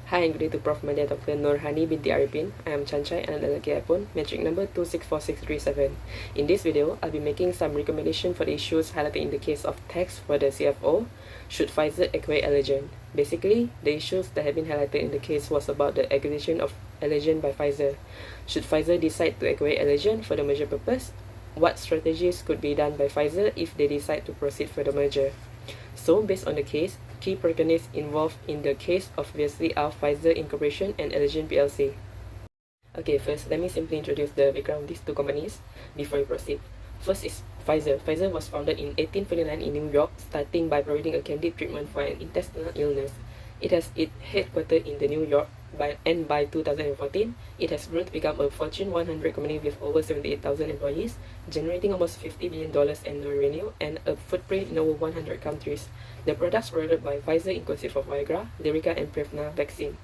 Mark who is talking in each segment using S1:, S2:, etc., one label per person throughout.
S1: Hi and good day to Prof. Madia Dr. Nurhani binti Arifin. I am Chanchay and Lelaki iPhone, metric number 264637. In this video, I'll be making some recommendation for the issues highlighted in the case of tax for the CFO. Should Pfizer acquire Allergan? Basically, the issues that have been highlighted in the case was about the acquisition of Allergan by Pfizer. Should Pfizer decide to acquire Allergan for the merger purpose? What strategies could be done by Pfizer if they decide to proceed for the merger? So, based on the case, key protagonists involved in the case obviously are Pfizer Incorporation and Allergan PLC. Okay, first, let me simply introduce the background of these two companies before we proceed. First is Pfizer. Pfizer was founded in 1849 in New York, starting by providing a candid treatment for an intestinal illness. It has its headquarters in the New York, and by 2014, it has grown to become a Fortune 100 company with over 78,000 employees, generating almost $50 billion annual revenue and a footprint in over 100 countries. The products provided by Pfizer inclusive of Viagra, Lyrica, and Prevnar vaccine.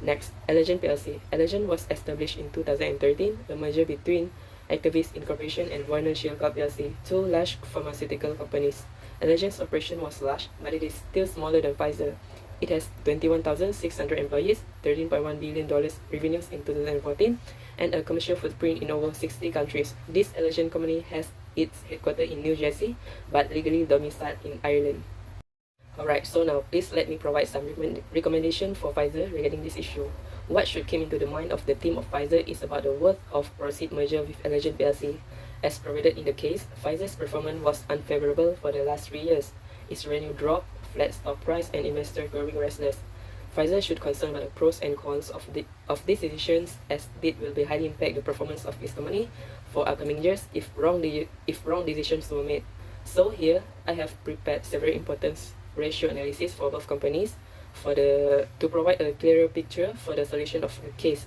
S1: Next, Allergan PLC. Allergan was established in 2013, a merger between Actavis Incorporation and Warner Shield Corp PLC, two large pharmaceutical companies. Allergan's operation was large, but it is still smaller than Pfizer. It has 21,600 employees, $13.1 billion revenues in 2014, and a commercial footprint in over 60 countries. This Allergan company has its headquarters in New Jersey, but legally domiciled in Ireland. Alright, so now please let me provide some recommendation for Pfizer regarding this issue. What should come into the mind of the team of Pfizer is about the worth of proceed merger with Allergan PLC. As provided in the case, Pfizer's performance was unfavorable for the last 3 years. Its revenue dropped, flat stock price, and investors growing restless. Pfizer should concern about the pros and cons of these decisions, as it will be highly impact the performance of its company for upcoming years if wrong decisions were made. So here I have prepared several important ratio analysis for both companies to provide a clearer picture for the solution of the case.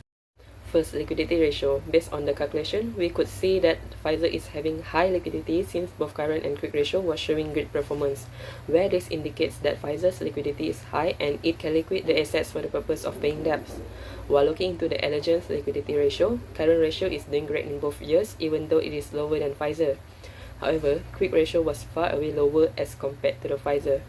S1: First, liquidity ratio. Based on the calculation, we could see that Pfizer is having high liquidity since both current and quick ratio was showing great performance, where this indicates that Pfizer's liquidity is high and it can liquidate the assets for the purpose of paying debts. While looking into the Allergan's liquidity ratio, current ratio is doing great in both years, even though it is lower than Pfizer. However, quick ratio was far away lower as compared to the Pfizer.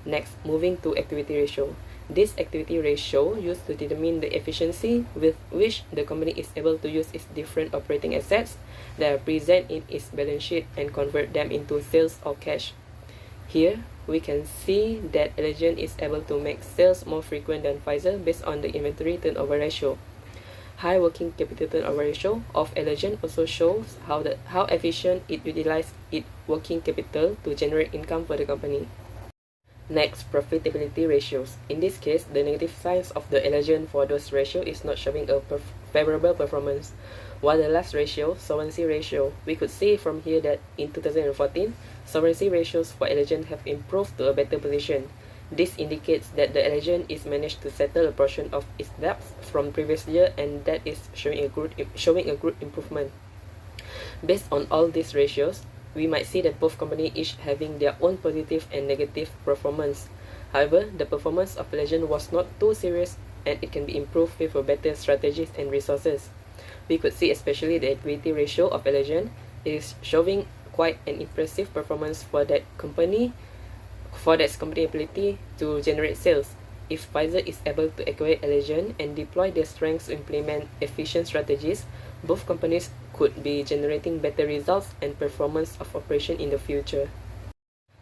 S1: Next, moving to activity ratio. This activity ratio used to determine the efficiency with which the company is able to use its different operating assets that are present in its balance sheet and convert them into sales or cash. Here, we can see that Allergan is able to make sales more frequent than Pfizer based on the inventory turnover ratio. High working capital turnover ratio of Allergan also shows how efficient it utilizes its working capital to generate income for the company. Next, profitability ratios. In this case, the negative signs of the Allergan for those ratio is not showing a favorable performance. While the last ratio, solvency ratio, we could see from here that in 2014, solvency ratios for Allergan have improved to a better position. This indicates that the Allergan is managed to settle a portion of its debts from previous year, and that is showing a good improvement. Based on all these ratios, we might see that both companies each having their own positive and negative performance. However, the performance of Allergan was not too serious and it can be improved with better strategies and resources. We could see especially the equity ratio of Allergan is showing quite an impressive performance for that company ability to generate sales. If Pfizer is able to acquire Allergan and deploy their strengths to implement efficient strategies, both companies could be generating better results and performance of operation in the future.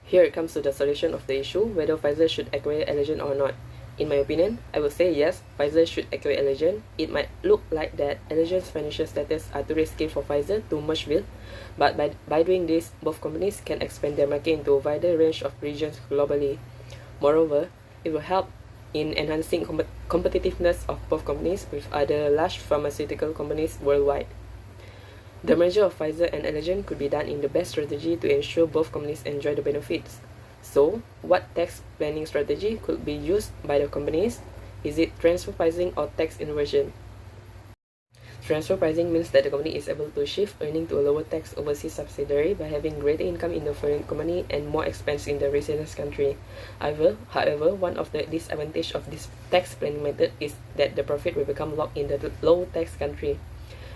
S1: Here it comes to the solution of the issue, whether Pfizer should acquire Allergan or not. In my opinion, I would say yes, Pfizer should acquire Allergan. It might look like that Allergan's financial status are too risky for Pfizer to merge with, but by doing this, both companies can expand their market into a wider range of regions globally. Moreover, it will help in enhancing competitiveness of both companies with other large pharmaceutical companies worldwide. The merger of Pfizer and Allergan could be done in the best strategy to ensure both companies enjoy the benefits. So, what tax planning strategy could be used by the companies? Is it transfer pricing or tax inversion? Transfer pricing means that the company is able to shift earning to a lower tax overseas subsidiary by having greater income in the foreign company and more expense in the residence country. However, one of the disadvantages of this tax planning method is that the profit will become locked in the low tax country.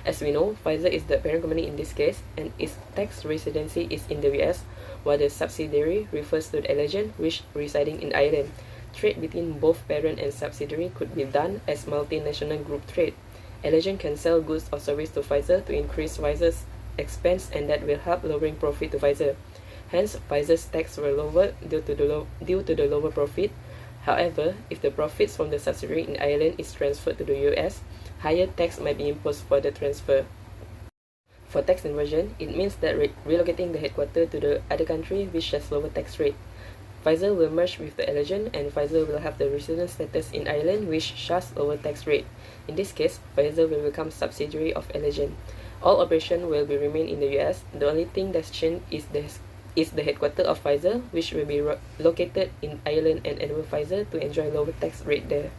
S1: As we know, Pfizer is the parent company in this case, and its tax residency is in the US, while the subsidiary refers to the Allergan, which residing in Ireland. Trade between both parent and subsidiary could be done as multinational group trade. Allegion can sell goods or service to Pfizer to increase Pfizer's expense, and that will help lowering profit to Pfizer. Hence, Pfizer's tax were lower due to the lower profit. However, if the profits from the subsidiary in Ireland is transferred to the US, higher tax might be imposed for the transfer. For tax inversion, it means that relocating the headquarters to the other country which has lower tax rate. Pfizer will merge with the Allegion, and Pfizer will have the resident status in Ireland which has lower tax rate. In this case, Pfizer will become subsidiary of Allegion. All operations will be remain in the US. The only thing that's changed is the headquarters of Pfizer, which will be located in Ireland and enable Pfizer to enjoy lower tax rate there.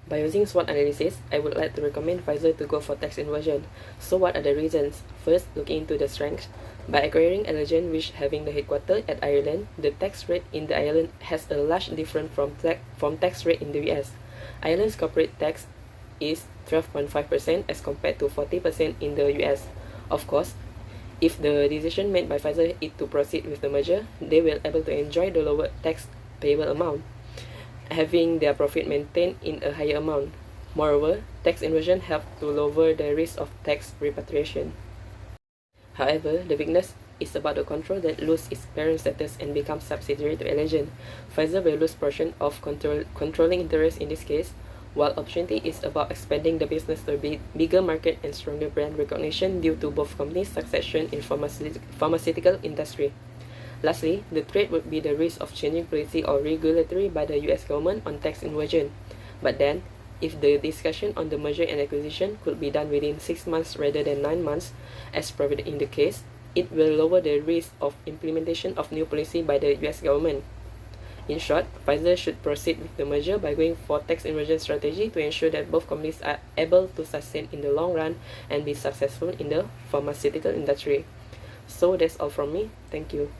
S1: By using SWOT analysis, I would like to recommend Pfizer to go for tax inversion. So what are the reasons? First, looking into the strengths. By acquiring Allegion, which having the headquarters at Ireland, the tax rate in the Ireland has a large difference from tax rate in the US. Ireland's corporate tax is 12.5% as compared to 40% in the US. Of course, if the decision made by Pfizer is to proceed with the merger, they will able to enjoy the lower tax payable amount, having their profit maintained in a higher amount. Moreover, tax inversion helps to lower the risk of tax repatriation. However, the weakness is about the control that lose its parent status and becomes subsidiary to Allegion. Pfizer will lose portion of controlling interest in this case, while opportunity is about expanding the business to a bigger market and stronger brand recognition due to both companies' succession in pharmaceutical industry. Lastly, the threat would be the risk of changing policy or regulatory by the US government on tax inversion. But then, if the discussion on the merger and acquisition could be done within 6 months rather than 9 months, as provided in the case, it will lower the risk of implementation of new policy by the US government. In short, Pfizer should proceed with the merger by going for tax inversion strategy to ensure that both companies are able to sustain in the long run and be successful in the pharmaceutical industry. So that's all from me. Thank you.